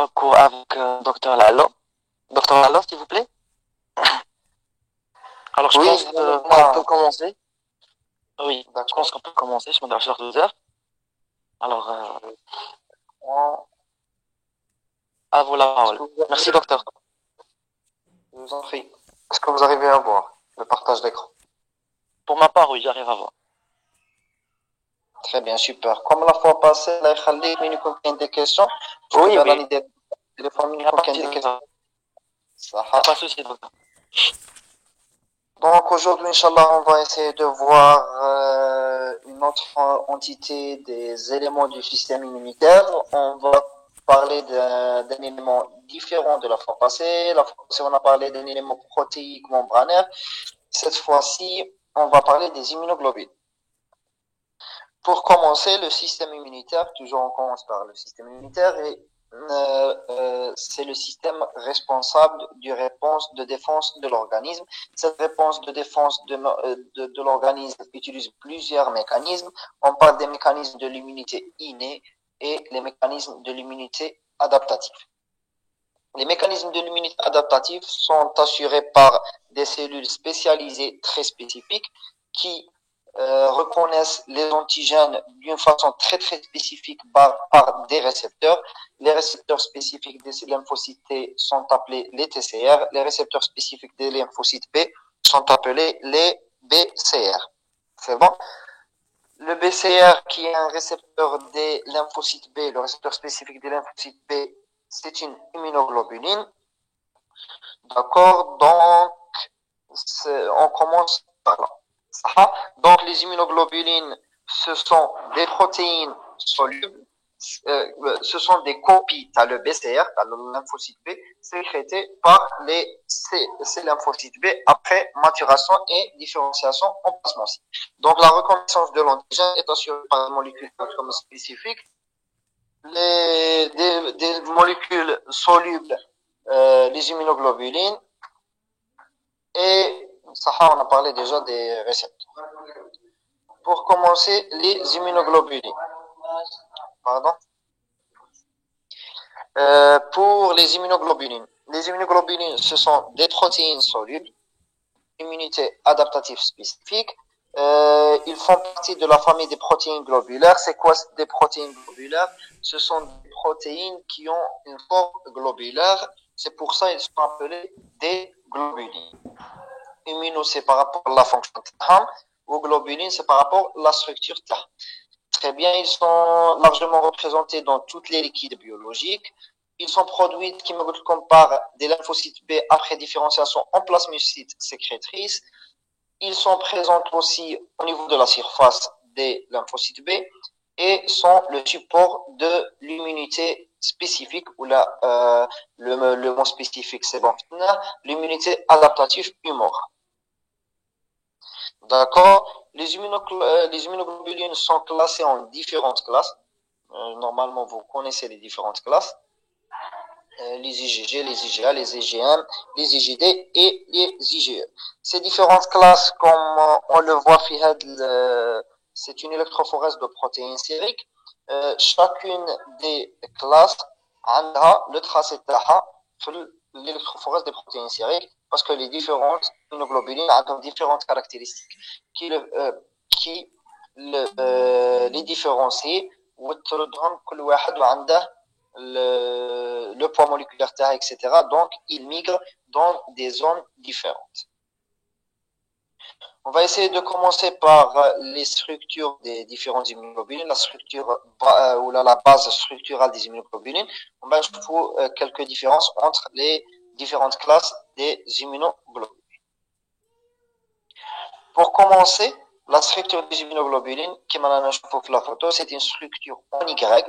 Cours avec Docteur Lalo. Docteur Lalo, s'il vous plaît. Alors, je Oui, pense qu'on peut commencer. Oui, je d'accord. pense qu'on peut commencer. Je m'adresse à 12 heures. Alors, à vous la Est-ce parole. que vous Merci, arrivez- docteur. Je vous en prie. Est-ce que vous arrivez à voir le partage d'écran? Pour ma part, oui, j'arrive à voir. Très bien, super. Comme la fois passée, là, Khalid, il nous contient des questions. Oui, Je vais oui. valider le téléphone, il Il n'y nous a pas de contient souci, des questions. docteur. Ça Il n'y a va. pas de souci, docteur. Donc aujourd'hui, Inch'Allah, on va essayer de voir une autre entité des éléments du système immunitaire. On va parler d'un élément différent de la fois passée. La fois passée, on a parlé d'un élément protéique membranaire. Cette fois-ci, on va parler des immunoglobulines. Pour commencer, le système immunitaire, toujours on commence par le système immunitaire, et c'est le système responsable du réponse de défense de l'organisme. Cette réponse de défense de l'organisme utilise plusieurs mécanismes. On parle des mécanismes de l'immunité innée et les mécanismes de l'immunité adaptative. Les mécanismes de l'immunité adaptative sont assurés par des cellules spécialisées très spécifiques qui reconnaissent les antigènes d'une façon très très spécifique par des récepteurs. Les récepteurs spécifiques des lymphocytes T sont appelés les TCR. Les récepteurs spécifiques des lymphocytes B sont appelés les BCR. C'est bon? Le BCR, qui est un récepteur des lymphocytes B, le récepteur spécifique des lymphocytes B, c'est une immunoglobuline. D'accord? Donc, on commence par là. Donc, les immunoglobulines, ce sont des protéines solubles, ce sont des copies, tu as le BCR, tu as le lymphocyte B, sécrétées par ces lymphocytes B après maturation et différenciation en plasmocyte. Donc, la reconnaissance de l'antigène est assurée par des molécules spécifiques, des molécules solubles, les immunoglobulines, et ça, on a parlé déjà des récepteurs. Pour commencer, les immunoglobulines. Pardon. Pour les immunoglobulines, ce sont des protéines solubles, immunité adaptative spécifique. Ils font partie de la famille des protéines globulaires. C'est quoi des protéines globulaires? Ce sont des protéines qui ont une forme globulaire. C'est pour ça qu'ils sont appelés des globulines. Immuno, c'est par rapport à la fonction TAM, ou globulines, c'est par rapport à la structure TAM. Très bien, ils sont largement représentés dans toutes les liquides biologiques. Ils sont produits, qui me compare, des lymphocytes B après différenciation en plasmocytes sécrétrices. Ils sont présents aussi au niveau de la surface des lymphocytes B et sont le support de l'immunité spécifique, ou le mot spécifique, c'est bon, l'immunité adaptative humorale. D'accord? Les immunoglobulines sont classées en différentes classes. Normalement, vous connaissez les différentes classes. Les IgG, les IgA, les IgM, les IgD et les IgE. Ces différentes classes, comme on le voit, c'est une électrophorèse de protéines sériques. Chacune des classes a le tracé de l'électrophorèse des protéines sériques, parce que les différentes immunoglobulines ont différentes caractéristiques qui les différencient. كل واحد وعنده le poids moléculaire terre, etc. Donc, ils migrent dans des zones différentes. On va essayer de commencer par les structures des différentes immunoglobulines, la structure ou la base structurale des immunoglobulines. On va trouver quelques différences entre les différentes classes des immunoglobulines. Pour commencer, la structure des immunoglobulines, qui m'a la photo, c'est une structure en Y.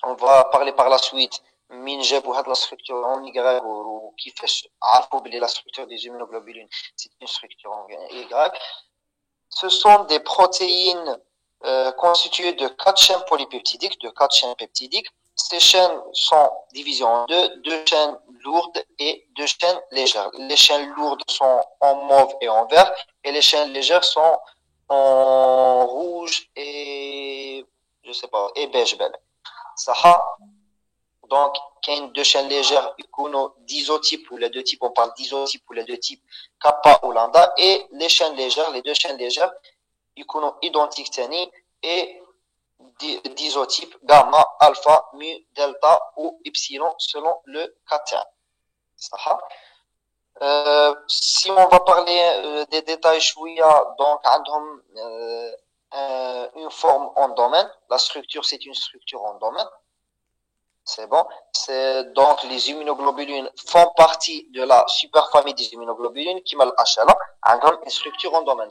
On va parler par la suite من جابوا هاد la structure en Y وكيفاش عرفوا بلي la structure des immunoglobulines c'est une structure en Y. Ce sont des protéines constituées de 4 chaînes polypeptidiques, de 4 chaînes peptidiques. Ces chaînes sont divisées en deux chaînes lourdes et deux chaînes légères. Les chaînes lourdes sont en mauve et en vert, et les chaînes légères sont en rouge et je sais pas, et beige belle. Ça. Donc, il y a deux chaînes légères, d'isotype ou les deux types, on parle d'isotype ou les deux types kappa ou lambda, et les chaînes légères, les deux chaînes légères, يكونوا identiques تاني et d'isotype gamma, alpha, mu, delta ou epsilon selon le cas. Si on va parler des détails chouïa, donc une forme en domaine, la structure c'est une structure en domaine. C'est bon. C'est donc les immunoglobulines font partie de la superfamille des immunoglobulines qui mal HLA. Une structure en domaine.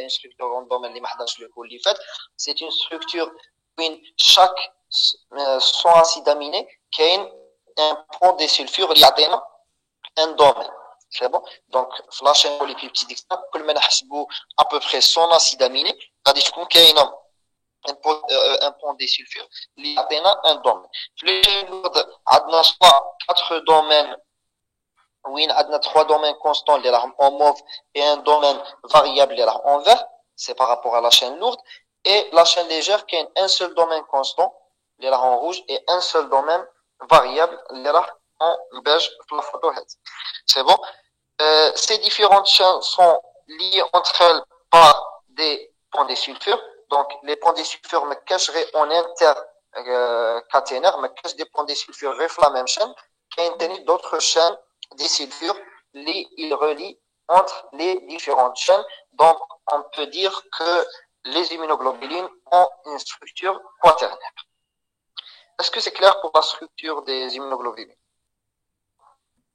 Une structure en domaine c'est une structure où chaque son acide aminé qui a un point de sulfure qui atteint un domaine. C'est bon. Donc la chaîne polypeptidique, كل ما نحسبوا à peu près son acide aminé, غادي تكون كاينه un pont des sulfures اللي عطينا un domaine. في les chaînes lourdes عندنا soit 4 domaines وين عندنا 3 domaines constants اللي راهم en mauve et un domaine variable اللي راه en vert, c'est par rapport à la chaîne lourde, et la chaîne légère qui a un seul domaine constant اللي راه en rouge et un seul domaine variable اللي راه en beige في la photo هذه. C'est bon. Ces différentes chaînes sont liées entre elles par des ponts des sulfures. Donc, les ponts des sulfures me cacheraient en intercaténaire, me cachent des ponts des sulfures reflètent la même chaîne, qui ont d'autres chaînes des sulfures, ils relient entre les différentes chaînes. Donc, on peut dire que les immunoglobulines ont une structure quaternaire. Est-ce que c'est clair pour la structure des immunoglobulines?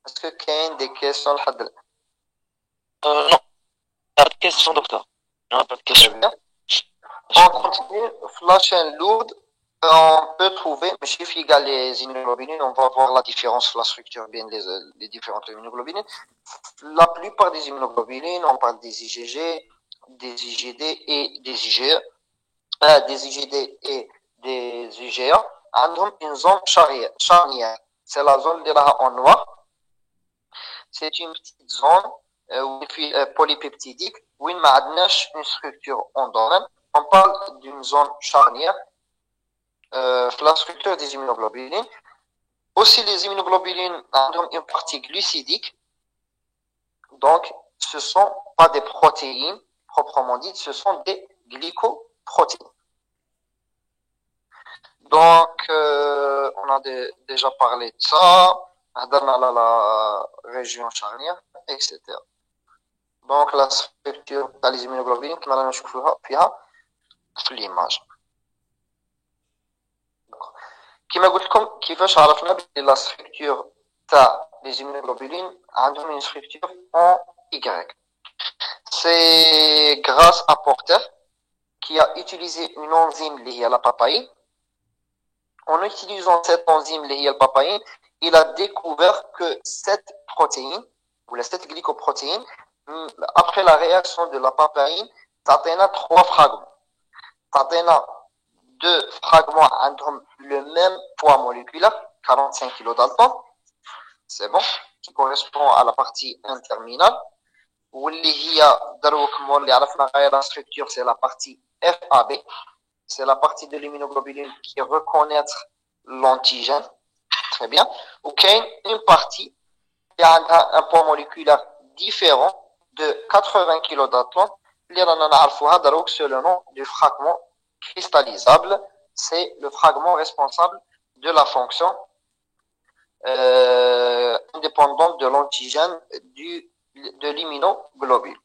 Est-ce que qu'il y a des questions? Non, pas de question, docteur. Non, pas de question. On continue, la chaîne lourde, on peut trouver, mais chez les immunoglobulines, on va voir la différence, la structure, bien les différentes immunoglobulines. La plupart des immunoglobulines, on parle des IgG, des IgD et des IgE, des IgD et des IgA, ont une zone charnière. C'est la zone de la en noir. C'est une petite zone polypeptidique où il m'a une structure en domaine. On parle d'une zone charnière la structure des immunoglobulines. Aussi, les immunoglobulines ont une partie glucidique. Donc, ce ne sont pas des protéines proprement dites, ce sont des glycoprotéines. Donc, on a déjà parlé de ça, dans la région charnière, etc. Donc, la structure des immunoglobulines, qui m'a في l'image. كما قلت لكم كيفاش عرفنا بلي لا ستركتور تاع لي زيمينوغلوبولين عندهم une structure en Y. C'est grâce à Porter qui a utilisé une enzyme liée à la papaïne. En utilisant cette enzyme liée à la papaïne, il a découvert que cette protéine, ou cette glycoprotéine, après la réaction de la papaïne, t'atteint 3 fragments. T'atteint 2 fragments ont le même poids moléculaire, 45 kilodaltons, c'est bon, qui correspond à la partie interminale. La structure, c'est la partie FAB, c'est la partie de l'immunoglobuline qui reconnaît l'antigène, très bien. Ok, une partie qui a un poids moléculaire différent de 80 kilodaltons, c'est le nom du fragment cristallisable, c'est le fragment responsable de la fonction indépendante de l'antigène de l'immunoglobule.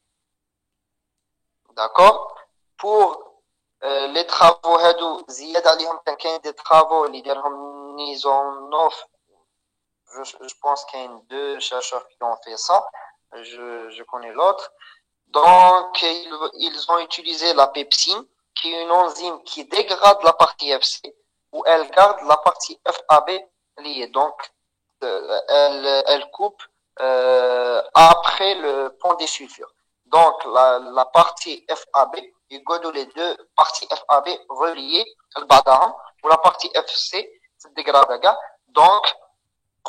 D'accord? Pour les travaux des travaux je pense qu'il y a 2 chercheurs qui ont fait ça, je connais l'autre. Donc, ils ont utilisé la pepsine, qui est une enzyme qui dégrade la partie FC, où elle garde la partie FAB liée. Donc, elle coupe après le pont des sulfures. Donc, la partie FAB, il goûte les deux parties FAB reliées, ou la partie FC, se dégrade. Donc,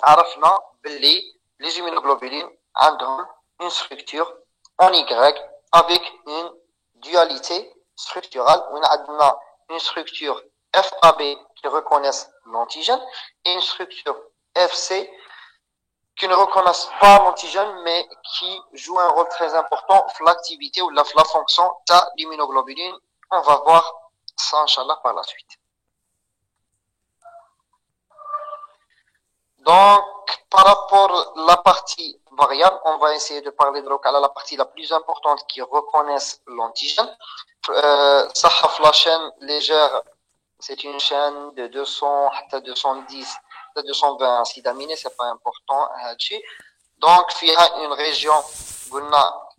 عرفنا باللي les immunoglobulines ont une structure en Y avec une dualité structurale. On a une structure FAB qui reconnaissent l'antigène et une structure FC qui ne reconnaissent pas l'antigène mais qui joue un rôle très important dans l'activité ou la fonction de l'immunoglobuline. On va voir ça, Inch'Allah, par la suite. Donc, par rapport à la partie variable, on va essayer de parler de la partie la plus importante qui reconnaissent l'antigène. La chaîne légère, c'est une chaîne de 200 à 210 à 220 acides aminés, c'est pas important. Donc, il y a une région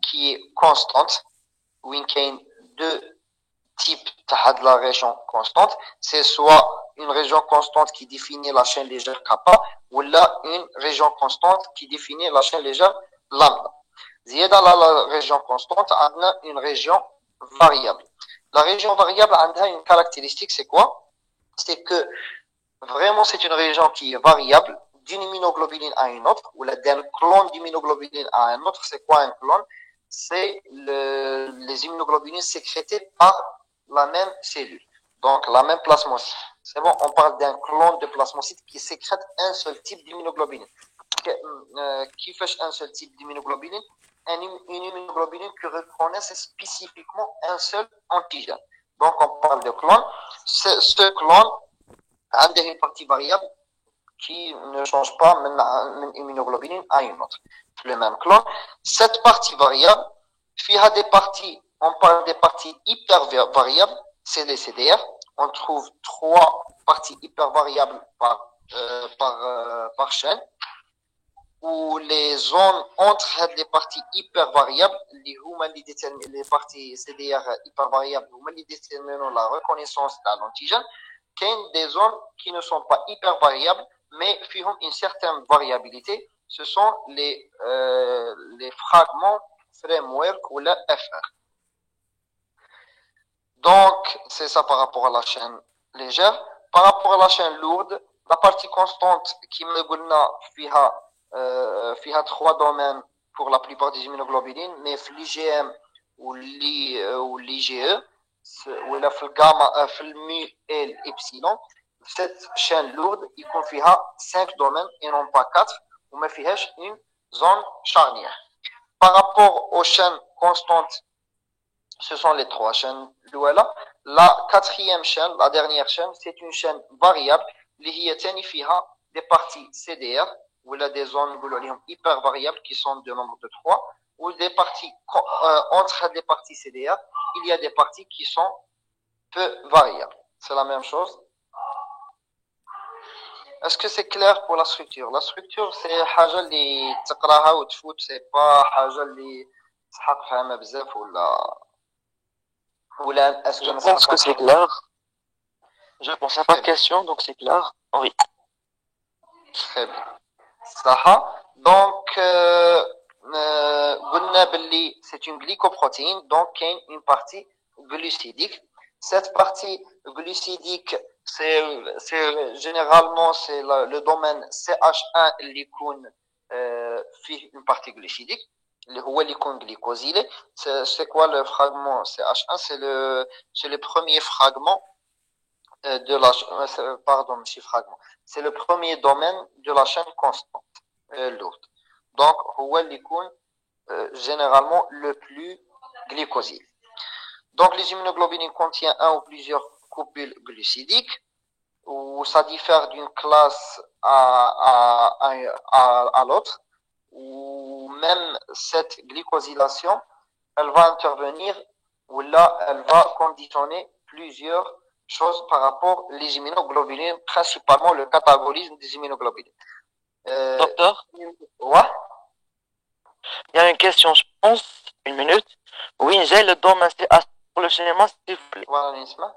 qui est constante, où il y a deux types de la région constante. C'est soit une région constante qui définit la chaîne légère kappa, ou là une région constante qui définit la chaîne légère lambda. Ziyada la région constante, on a une région variable. La région variable a une caractéristique, c'est quoi? C'est que vraiment c'est une région qui est variable d'une immunoglobuline à une autre, ou d'un clone d'immunoglobuline à un autre. C'est quoi un clone? C'est les immunoglobulines sécrétées par la même cellule, donc la même plasmocyte. C'est bon, on parle d'un clone de plasmocyte qui sécrète un seul type d'immunoglobuline. Qui fait un seul type d'immunoglobuline? Une immunoglobuline qui reconnaît spécifiquement un seul antigène. Donc on parle de clone. Ce clone a une partie variable qui ne change pas d'une immunoglobuline à une autre. Le même clone. Cette partie variable, il y a des parties, on parle des parties hyper variables, c'est les CDR. On trouve 3 parties hyper variables par chaîne, où les zones entre les parties hyper variables, les parties CDR hyper variables, qui déterminent la reconnaissance de l'antigène, qu'il y a des zones qui ne sont pas hyper variables, mais qui ont une certaine variabilité. Ce sont les fragments framework ou la FR. Donc, c'est ça par rapport à la chaîne légère. Par rapport à la chaîne lourde, la partie constante qui me فيها 3 domaines pour la plupart des immunoglobulines, mais l'IgM ou l'IgE, ou la gamma, mu et l'epsilon, cette chaîne lourde, il contient 5 domaines et non pas 4, ou mais une zone charnière. Par rapport aux chaînes constantes, ce sont les 3 chaînes. La 4e chaîne, la dernière chaîne, c'est une chaîne variable, qui a des parties CDR, ou il y a des zones hyper variables qui sont de nombre de 3, ou des parties, entre les parties CDR, il y a des parties qui sont peu variables. C'est la même chose. Est-ce que c'est clair pour la structure? La structure, c'est حاجة اللي تقراها وتفوت, c'est pas حاجة اللي تحق فهمها بزاف ولا est-ce que Je pense que c'est clair. Je pense à pas de questions, donc c'est clair. Oui. Très bien. صح. Donc, قلنا باللي c'est une glycoprotéine, donc il y a une partie glucidique. Cette partie glucidique, c'est généralement c'est le domaine CH1 اللي يكون فيه une partie glucidique, اللي هو اللي يكون glycosylé. C'est quoi le fragment CH1? C'est le premier fragment de la pardon, fragment. C'est le premier domaine de la chaîne constante lourde. Donc, هو اللي يكون généralement le plus glycosylé. Donc, les immunoglobulines contiennent un ou plusieurs coupules glucidiques, où ça diffère d'une classe à l'autre, où même cette glycosylation, elle va intervenir, ou là, elle va conditionner plusieurs choses par rapport aux immunoglobulines, principalement le catabolisme des immunoglobulines. Docteur, Ouais. il y a une question, je pense, une minute. Oui, j'ai le domaine CH pour le schéma, s'il vous plaît. Voilà, Nisma.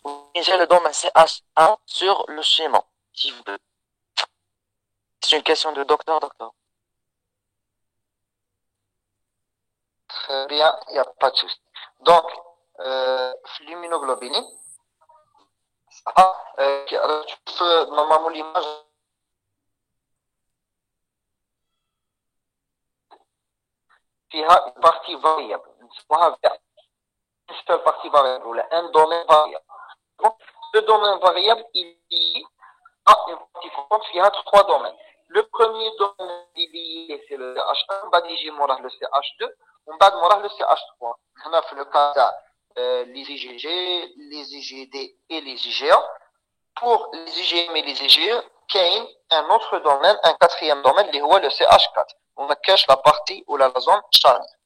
Oui, j'ai le domaine CH1 sur le schéma, s'il vous plaît. C'est une question de docteur. Très bien, il n'y a pas de souci. Donc, l'immunoglobuline, tu peux normalement l'image فيها une partie variable, une seule partie variable, ou un domaine variable. Donc, le domaine variable, il est lié à une partie constante qui a trois domaines. Le premier domaine lié, c'est le CH1, on va dire le CH2, on va le CH3. On a fait le cas les IgG, les IgD et les IgA. Pour les IgM et les IgE, il y a un autre domaine, un quatrième domaine, qui est le CH4. On cache la partie ou la zone charnière.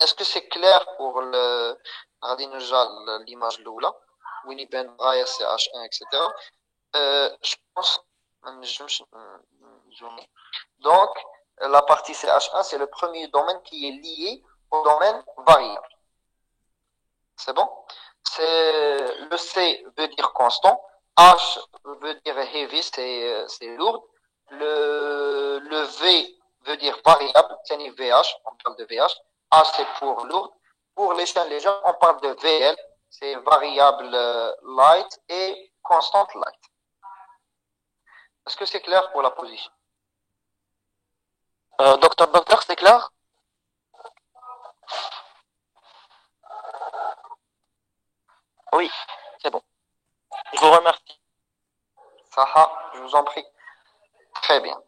Est-ce que c'est clair pour l'image là, Winnie Ben Raya CH1, etc. Je pense, donc, la partie CH1, c'est le premier domaine qui est lié au domaine variable. C'est bon? Le C veut dire constant, H veut dire heavy, c'est lourd. Le V veut dire variable, c'est VH, on parle de VH. H c'est pour lourd. Pour les chaînes légères, on parle de VL, c'est variable light et constante light. Est-ce que c'est clair pour la position? Docteur, c'est clair? Oui, c'est bon. Je vous remercie. Saha, je vous en prie. Très bien.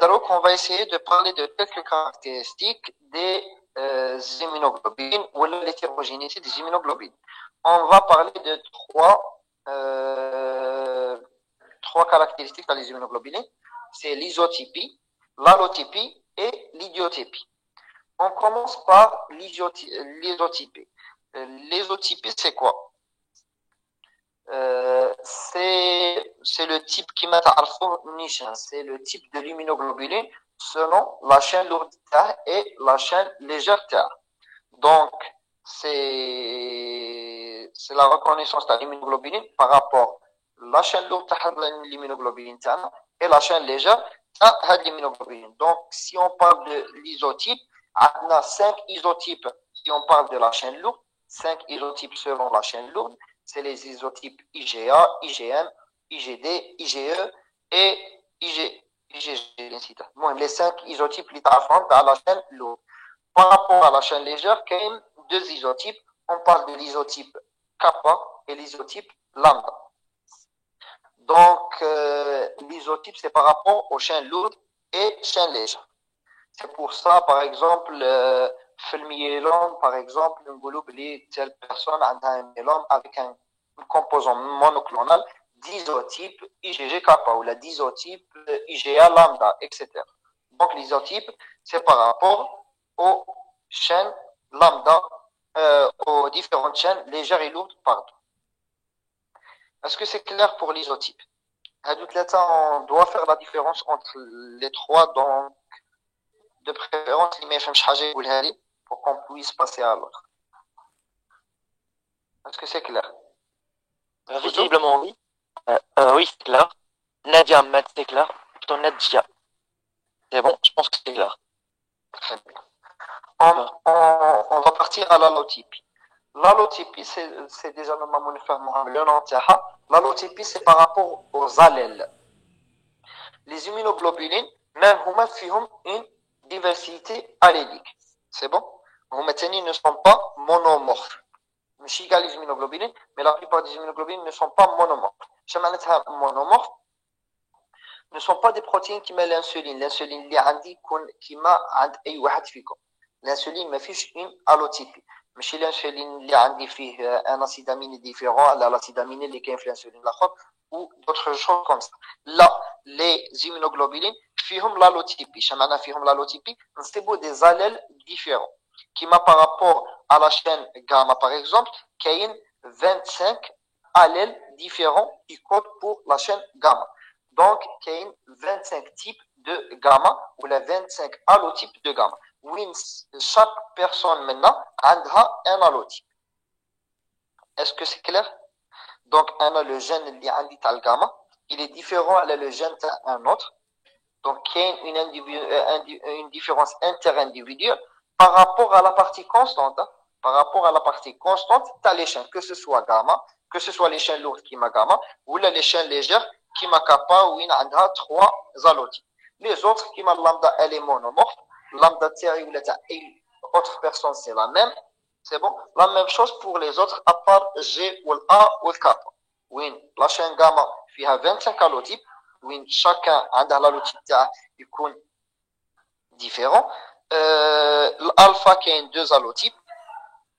Donc, on va essayer de parler de quelques caractéristiques des immunoglobulines ou l'hétérogénéité des immunoglobulines. On va parler de trois caractéristiques des immunoglobulines. C'est l'isotypie, l'allotypie et l'idiotypie. On commence par l'isotypie. L'isotypie, c'est quoi? C'est le type qui m'a c'est le type de l'immunoglobuline selon la chaîne lourde et la chaîne légère. Donc, c'est la reconnaissance de l'immunoglobuline par rapport à la chaîne lourde de l'immunoglobuline et la chaîne légère de l'immunoglobuline. Donc, si on parle de l'isotype, on a 5 isotypes si on parle de la chaîne lourde, 5 isotypes selon la chaîne lourde. C'est les isotypes IgA, IgM, IgD, IgE et IgG. Bon, les 5 isotypes qui sont à la chaîne lourde. Par rapport à la chaîne légère, il y a deux isotypes. On parle de l'isotype kappa et l'isotype lambda. Donc, l'isotype, c'est par rapport aux chaînes lourdes et chaînes légères. C'est pour ça, par exemple, في الميلوم, par exemple, نقولوا بلي telle personne a un myélome avec un composant monoclonal d'isotype IgG kappa ou la d'isotype IgA lambda, etc. Donc, l'isotype, c'est par rapport aux chaînes lambda, aux différentes chaînes légères et lourdes, pardon. Est-ce que c'est clair pour l'isotype? On doit faire la différence entre les trois, donc de préférence, pour qu'on puisse passer à l'autre. Est-ce que c'est clair? Visiblement, oui. Oui, c'est clair. Nadia, c'est clair. Plutôt Nadia. C'est bon, je pense que c'est clair. Très bien. On va partir à l'allotypie. L'allotypie, c'est déjà le nom. L'allotypie, c'est par rapport aux allèles. Les immunoglobulines, même ont une diversité allélique. C'est bon? Les ne sont pas monomorphes. Les immunoglobulines, mais la plupart des immunoglobulines ne sont pas monomorphes. Monomorphes ne sont pas des protéines qui mettent l'insuline. L'insuline qui m'a l'insuline ما فيش une allotypie. ماشي l'insuline اللي عندي فيه un acide aminé différent à l'acide aminé اللي كاين في l'insuline الاخر ou d'autres choses comme ça. Là, les immunoglobulines فيهم l'allotypie. شمعنا فيهم l'allotypie, c'est des allèles différents. Qui m'a par rapport à la chaîne gamma par exemple, qui a 25 allèles différents qui codent pour la chaîne gamma. Donc, il y a 25 types de gamma ou les 25 allotypes de gamma. Oui, chaque personne maintenant a un allotype. Est-ce que c'est clair? Donc, on a le gène qui est le gamma, il est différent de le gène d'un autre. Donc, il y a une différence interindividuelle par rapport à la partie constante. Par rapport à la partie constante, tu as les chaînes, que ce soit gamma, que ce soit les chaînes lourdes qui m'a gamma, ou les chaînes légères qui m'a kappa, où il y a 3 allotypes. Les autres qui m'a lambda, elle est monomorphe. Lambda tiari ou l'autre personne, c'est la même. C'est bon? La même chose pour les autres, à part G ou A ou kappa. Oui, la chaîne gamma فيها 25 allotypes. Oui, chacun a l'allotype تاعه يكون différent. L'alpha qui a deux allotypes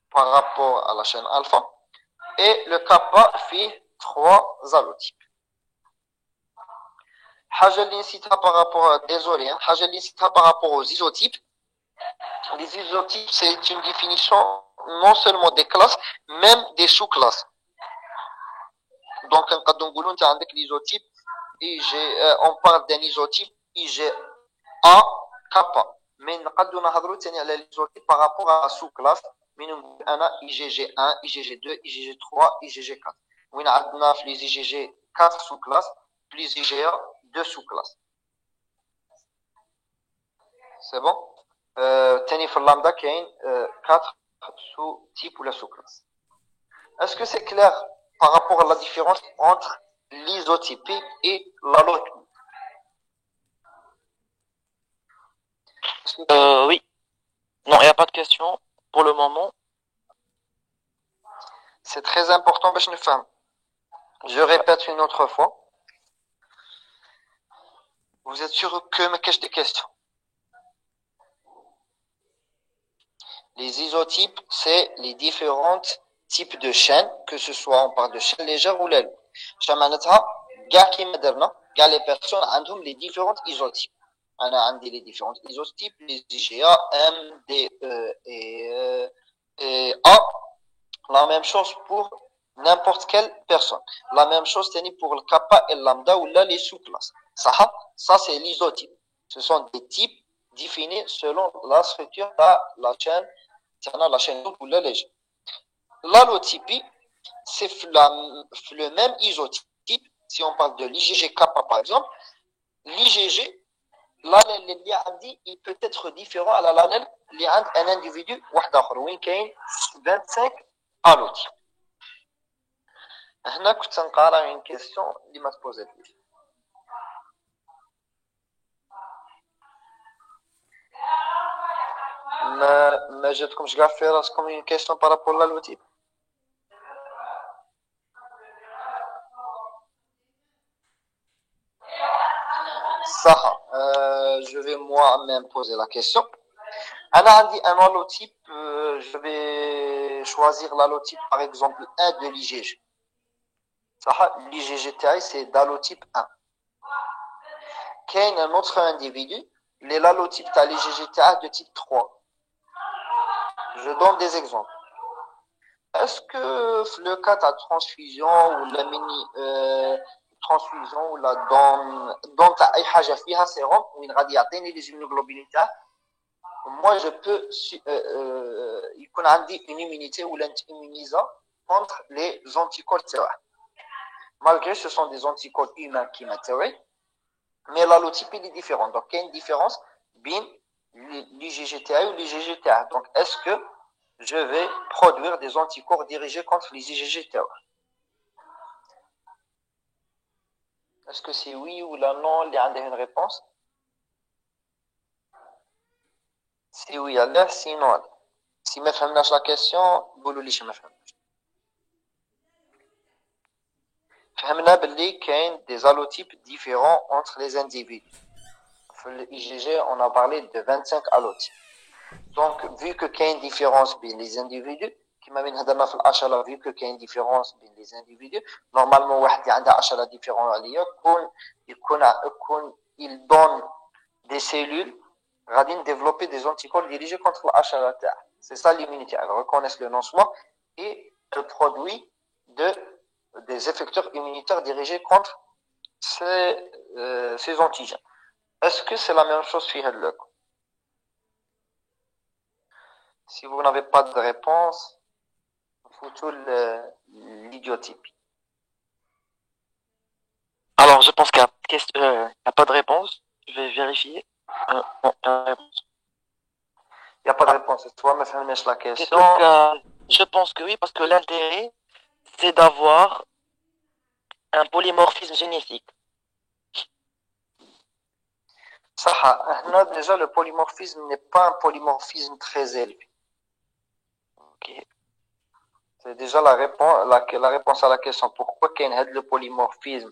par rapport à la chaîne alpha. Et le kappa fait trois allotypes. حاجة اللي نسيتها par rapport, désolé, حاجة اللي نسيتها par rapport aux isotypes. Les isotypes, c'est une définition non seulement des classes, même des sous-classes. Donc, نقدر نقولوا انت عندك l'isotype IG, on parle d'un isotype IgA kappa. Mais نقدر نهضروا ثاني على l'isotype par rapport à la sous-classe. من نقول انا IgG1, IgG2, IgG3, IgG4. وين عندنا في les IgG 4 sous-classes, plus IgA 2 sous-classes. C'est bon? تاني في اللامدا كاين 4 sous-types ou la sous-classe. Est-ce que c'est clair par rapport à la différence entre l'isotypie et l'allotype? Oui. Non, il n'y a pas de question pour le moment. C'est très important, je répète une autre fois. Vous êtes sûr que me cache des questions? Les isotypes, c'est les différents types de chaînes, que ce soit on parle de chaîne légère ou l'aile. Gars les personnes ont les différents isotypes. On a les différents isotypes, les IgA, M, D, E et A. La même chose pour n'importe quelle personne. La même chose pour le kappa et le lambda ou là les sous-classes. Ça c'est l'isotype. Ce sont des types définis selon la structure de la chaîne ou la légère. L'allotypie, c'est le même isotype. Si on parle de l'IgG kappa par exemple, l'IgG, l'allèle il peut être différent à l'allèle un individu où il y a 25 allotypes. هنا كنت نقرا une question اللي ما تبوزات لي. ما جاتكمش كاع في راسكم une question par rapport à l'allotype? صح. Je vais moi-même poser la question. أنا عندي un allotype, je vais choisir l'allotype par exemple 1 de l'IgG. L'IgG تاعي c'est d'allotype 1. كاين un autre individu, l'allotype تاع l'IgG تاعه de type 3. Je donne des exemples. Est-ce que le cas de transfusion ou la mini transfusion ou la don تاع اي حاجه فيها sérum وين غادي يعطيني les immunoglobulines تاعه, moi je peux يكون عندي une immunité ou l'immunisa contre les anticorps تاعه. Malgré ce sont des anticorps humains qui m'intéressent, mais l'allotype est différent. Donc il y a une différence entre l'IgG-TAH ou l'IgG-TAH. Donc est-ce que je vais produire des anticorps dirigés contre les IgG-TAH? Est-ce que c'est oui ou là non? Il y a une réponse. Si oui, alors sinon. Si je ne comprends pas la question, dites-le moi. Je ne comprends pas. فهمنا باللي كاين des allotypes différents entre les individus. Dans l'IgG, on a parlé de 25 allotypes. Donc, vu que qu'il y a une différence entre les individus, qui m'a mis هضرنا في العشرة, vu que qu'il y a une différence entre les individus, normalement واحد اللي عنده 10 différents عليا il donne des cellules غادي développer des anticorps dirigés contre العشرة تاعه. C'est ça l'immunité. Elles reconnaissent le lancement et le produit des effecteurs immunitaires dirigés contre ces antigènes. Est-ce que c'est la même chose في هذا le? Si vous n'avez pas de réponse, foutez l'idiotypie. Alors, je pense qu'il n'y a pas de réponse. Je vais vérifier. Non, il y a une réponse. Il n'y a pas de réponse. Toi, me fais la question. Je pense que oui, parce que l'intérêt, c'est d'avoir un polymorphisme génétique. Ça, déjà, le polymorphisme n'est pas un polymorphisme très élevé. Ok. C'est déjà la réponse à la question pourquoi qu'il y a le polymorphisme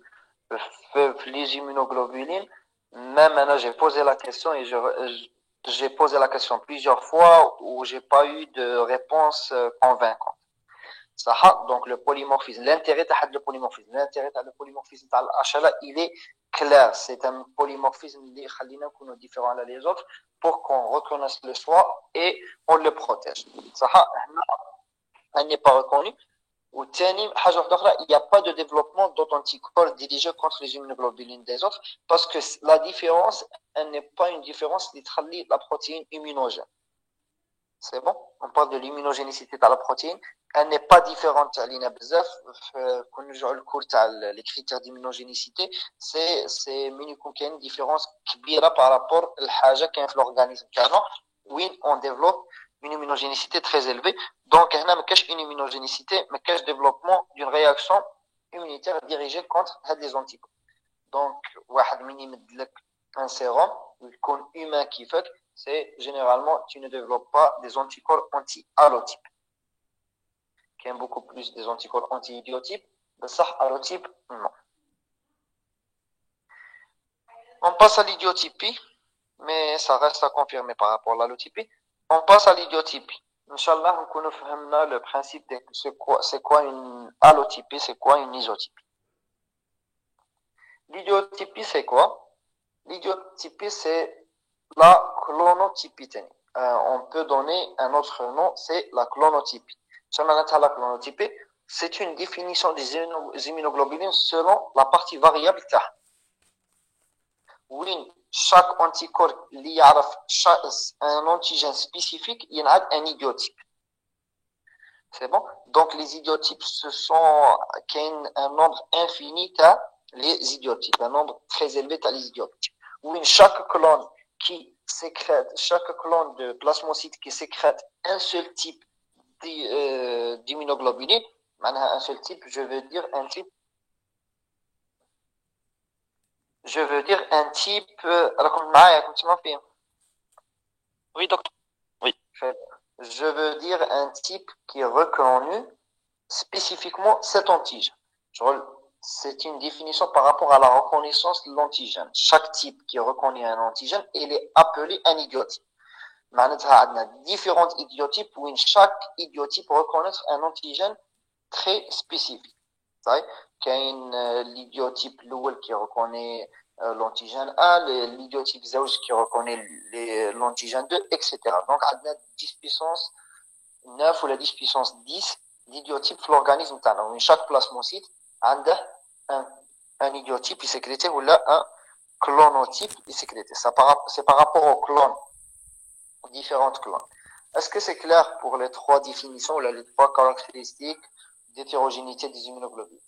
les immunoglobulines. Même maintenant, j'ai posé la question et j'ai posé la question plusieurs fois où j'ai pas eu de réponse convaincante. Donc le polymorphisme, l'intérêt de le polymorphisme تاع الHLA, il est clair. C'est un polymorphisme اللي يخلينا نكونوا différents les autres pour qu'on reconnaisse le soi et on le protège. صح هنا elle n'est pas reconnue. Ou il n'y a pas de développement d'autanticorps dirigés contre les immunoglobulines des autres parce que la différence, elle n'est pas une différence qui traduit la protéine immunogène. C'est bon? On parle de l'immunogénicité de la protéine. Elle n'est pas différente. Quand nous jouons le cours les critères d'immunogénicité, c'est une différence par rapport à l'organisme. Oui, on développe une immunogénicité très élevée. Donc, il y a une immunogénicité, mais un développement d'une réaction immunitaire dirigée contre les anticorps. Donc, un sérum, humain qui fait, c'est généralement, tu ne développes pas des anticorps anti-allotypes. Qui aiment beaucoup plus des anticorps anti-idiotypes. De ça, allotype, non. On passe à l'idiotypie, mais ça reste à confirmer par rapport à l'allotypie. On passe à l'idiotypie. Inch'Allah, on connaît le principe de c'est quoi une allotypie, c'est quoi une isotypie. L'idiotypie, c'est quoi? L'idiotypie, c'est la clonotypie. On peut donner un autre nom, c'est la clonotypie. La clonotypie, c'est une définition des immunoglobulines selon la partie variable T. Oui, chaque anticorps lié à un antigène spécifique, il y a un idiotype. C'est bon? Donc, les idiotypes, ce sont un nombre infini de les idiotypes, un nombre très élevé de les idiotypes. Oui, chaque clone de plasmocyte qui sécrète un seul type d'immunoglobuline, un seul type, je veux dire un type, Oui, docteur. Oui. Je veux dire un type qui est reconnu spécifiquement cet antigène. C'est une définition par rapport à la reconnaissance de l'antigène. Chaque type qui reconnaît un antigène, il est appelé un idiotype. معناتها عندنا différents idiotypes où chaque idiotype reconnaît un antigène très spécifique. كاين l'idiotype الأول qui reconnaît l'antigène A, l'idiotype زوج qui reconnaît l'antigène 2, etc. Donc عندنا 10 puissance 9 ou la 10 puissance 10 d'idiotypes في l'organisme تاعنا. Chaque plasmocyte عنده un idiotype sécrété ou là un clonotype sécrété. C'est par rapport aux clones, différentes clones. Est-ce que c'est clair pour les trois définitions ou les trois caractéristiques d'hétérogénéité des immunoglobules?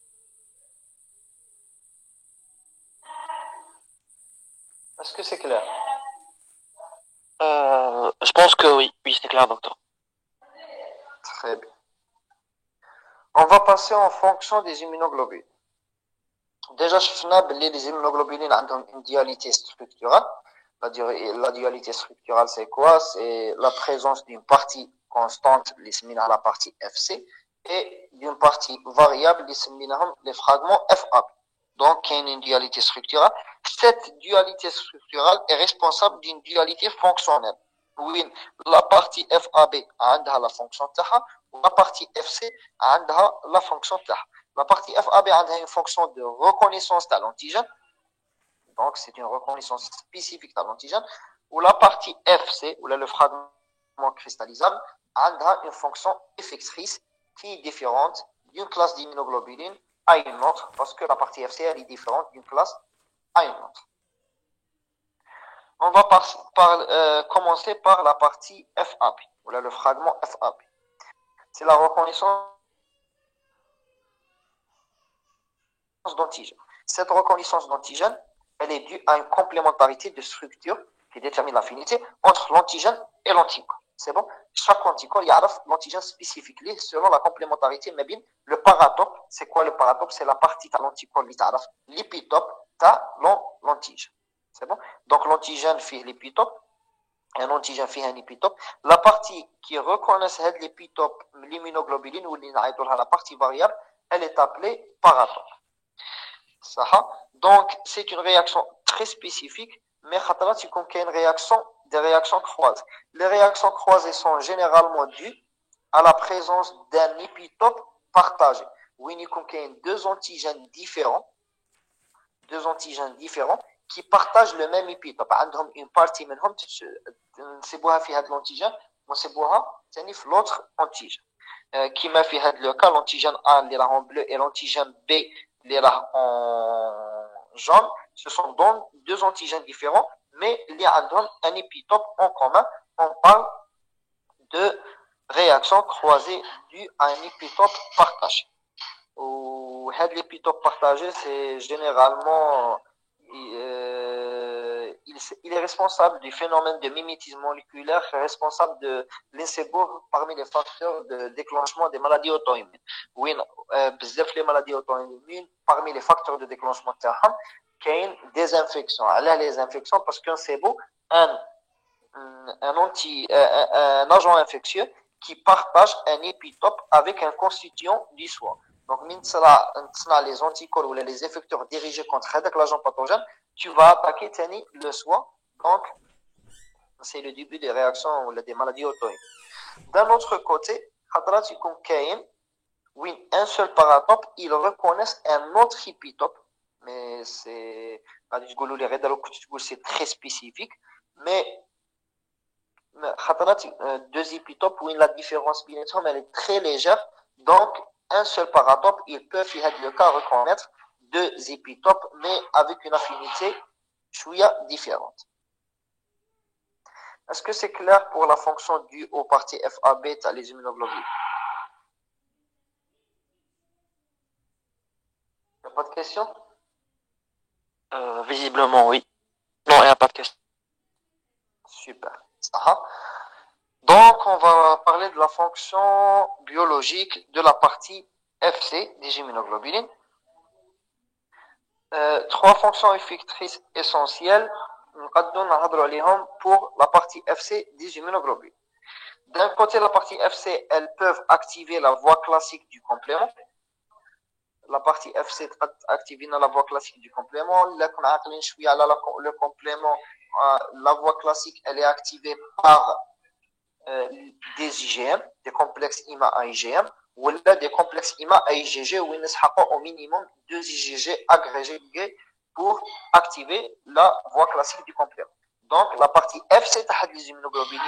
Est-ce que c'est clair? Je pense que oui. Oui, c'est clair, docteur. Très bien. On va passer en fonction des immunoglobules. Déjà, les immunoglobulines ont une dualité structurale. La dualité structurale, c'est quoi? C'est la présence d'une partie constante, la partie FC, et d'une partie variable, les fragments FA. Donc, il y a une dualité structurale. Cette dualité structurale est responsable d'une dualité fonctionnelle. Oui, la partie FAB a la fonction TAHA, ou la partie FC a la fonction TAHA. La partie FAB a une fonction de reconnaissance de l'antigène. Donc, c'est une reconnaissance spécifique de l'antigène. Ou la partie FC, ou là, le fragment cristallisable, a une fonction effectrice qui est différente d'une classe d'immunoglobuline à une autre, parce que la partie FC, elle est différente d'une classe à une autre. On va commencer par la partie FAB, ou là, le fragment FAB. C'est la reconnaissance d'antigène. Cette reconnaissance d'antigène, elle est due à une complémentarité de structure qui détermine l'affinité entre l'antigène et l'anticorps. C'est bon? Chaque anticorps, il y a l'antigène spécifique selon la complémentarité. Mais bien, le paratope, c'est quoi le paratope? C'est la partie de l'anticorps, l'épitope de l'antigène. C'est bon? Donc, l'antigène fait l'épitope. un antigène fait un épitope. La partie qui reconnaît cet épitope, l'immunoglobuline, ou la partie variable, elle est appelée paratope. Donc, c'est une réaction très spécifique, mais c'est comme qu'il y a des réactions croisées. Les réactions croisées sont généralement dues à la présence d'un épitope partagé. Oui, il y a deux antigènes différents qui partagent le même épitope. عندهم une partie منهم نسيبوها في هذا الانتيجين ونسيبوها ثاني في l'autre antigène. كما في هذا le cas l'antigène A اللي راه en bleu et l'antigène B اللي راه en jaune, ce sont donc deux antigènes différents mais اللي عندهم un épitope en commun. On parle de réaction croisée due à un épitope partagé. Ou l'épitope partagé, c'est généralement il est responsable du phénomène de mimétisme moléculaire, responsable de l'insébour parmi les facteurs de déclenchement des maladies auto-immunes. Oui, les maladies auto-immunes, parmi les facteurs de déclenchement il y a des infections. Alors, les infections, parce qu'un sébo, un agent infectieux qui partage un épitope avec un constituant du soi. Donc, les anticorps ou les effecteurs dirigés contre l'agent pathogène, tu vas attaquer le soi. Donc, c'est le début des réactions ou des maladies auto-immunes. D'un autre côté, oui, un seul paratope, ils reconnaissent un autre épitope, mais c'est très spécifique. Mais deux épitopes où la différence elle est très légère. Donc, un seul paratope, ils peuvent, il y a le cas, reconnaître deux épitopes, mais avec une affinité différente. Est-ce que c'est clair pour la fonction due aux parties FA bêta, les immunoglobulines? Il n'y a pas de question? Visiblement, oui. Non, il n'y a pas de question. Super. Donc, on va parler de la fonction biologique de la partie FC des immunoglobulines. Trois fonctions effectrices essentielles pour la partie FC des immunoglobulines. D'un côté, la partie FC, elles peuvent activer la voie classique du complément. La partie FC active la voie classique du complément. Le complément, la voie classique, elle est activée par des IgM, des complexes IMA à IgM, ou des complexes IMA à IgG, où il y a au minimum deux IgG agrégés liés pour activer la voie classique du complément. Donc, la partie F, c'est les immunoglobulines,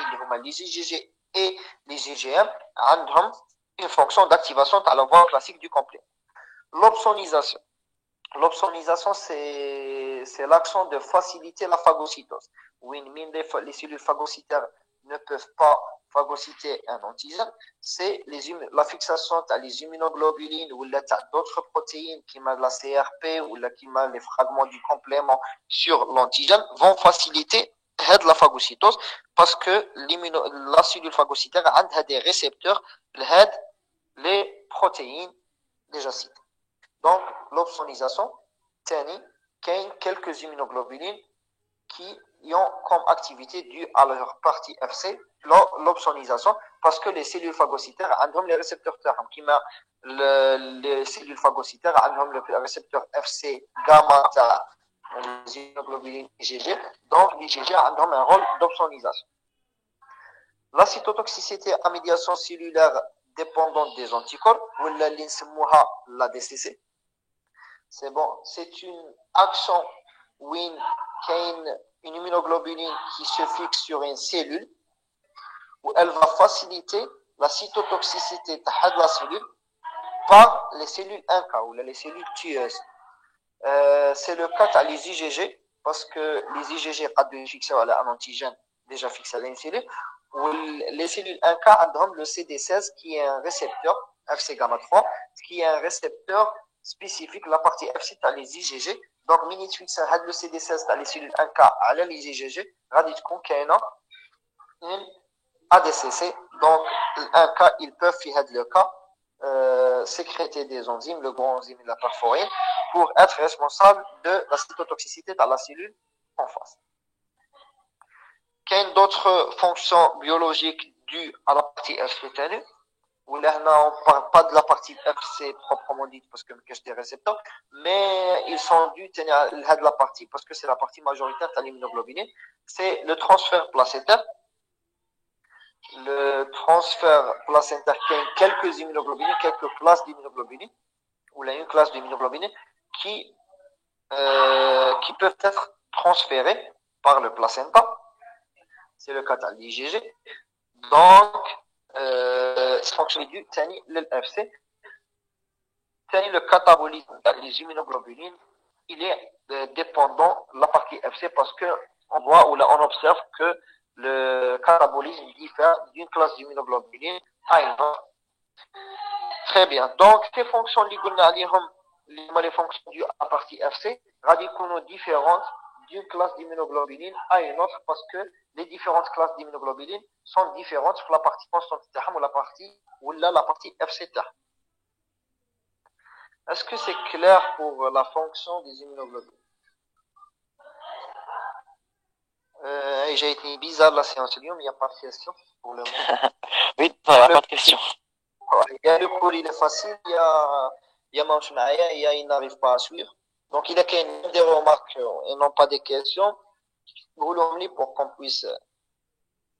les IgG et les IgM, ont une fonction d'activation à la voie classique du complément. L'opsonisation. L'opsonisation, c'est l'action de faciliter la phagocytose. Oui, les cellules phagocytaires ne peuvent pas phagocyter un antigène, c'est la fixation des immunoglobulines ou d'autres protéines qui ont la CRP ou qui ont les fragments du complément sur l'antigène vont faciliter la phagocytose parce que la cellule phagocytaire a des récepteurs les protéines déjà citées. Donc, l'opsonisation, il y a quelques immunoglobulines qui ont comme activité due à leur partie FC l'opsonisation parce que les cellules phagocytaires ont les récepteurs qui les cellules phagocytaires ont le récepteur FC gamma les immunoglobulines IgG, donc l'IgG a un rôle d'opsonisation. La cytotoxicité à médiation cellulaire dépendante des anticorps ou la DCC, c'est bon, c'est une action où il y a une immunoglobuline qui se fixe sur une cellule où elle va faciliter la cytotoxicité de la cellule par les cellules NK ou les cellules tueuses. C'est le cas des IgG parce que les IgG ont fixé un antigène déjà fixé à une cellule où les cellules NK ont le CD16 qui est un récepteur FC gamma 3 qui est un récepteur spécifique la partie FC à les IgG. Donc, minute fixe le CD16 à les cellules NK à les IgG, radit concaïna une ADCC. Donc, un cas, ils peuvent faire le cas sécréter des enzymes, le grand enzyme et la perforine, pour être responsable de la cytotoxicité dans la cellule en face. كاين d'autres fonctions biologiques dues à la partie FC تاني ولا هنا on parle pas de la partie FC proprement dite parce que ما كاينش des récepteurs mais ils sont dus تاني لهاد la partie parce que c'est la partie majoritaire تاع l'immunoglobulines c'est le transfert placentaire. Le transfert placentaire كاين quelques immunoglobulines quelques classes d'immunoglobulines ou là une classe d'immunoglobulines qui peuvent être transférées par le placenta. C'est le cas de l'IgG. Donc, fonction du تاني للFC. تاني le catabolisme des immunoglobulines, il est dépendant de la partie FC parce que on voit ou là on observe que le catabolisme diffère d'une classe d'immunoglobulines à une autre. Très bien. Donc, ces fonctions les fonctions dues à la partie FC, radicaux différentes d'une classe d'immunoglobulines à une autre parce que les différentes classes d'immunoglobulines sont différentes sur la partie constante ou la partie FC. Est-ce que c'est clair pour la fonction des immunoglobulines? J'ai été bizarre la séance, il n'y a pas de question pour le moment. Oui, il n'y a pas de question. Il y a le cours, il est facile, il y a Manche Maïa, il n'arrive pas à suivre. Donc, il y a des remarques et non pas des questions. Voulons-les pour qu'on puisse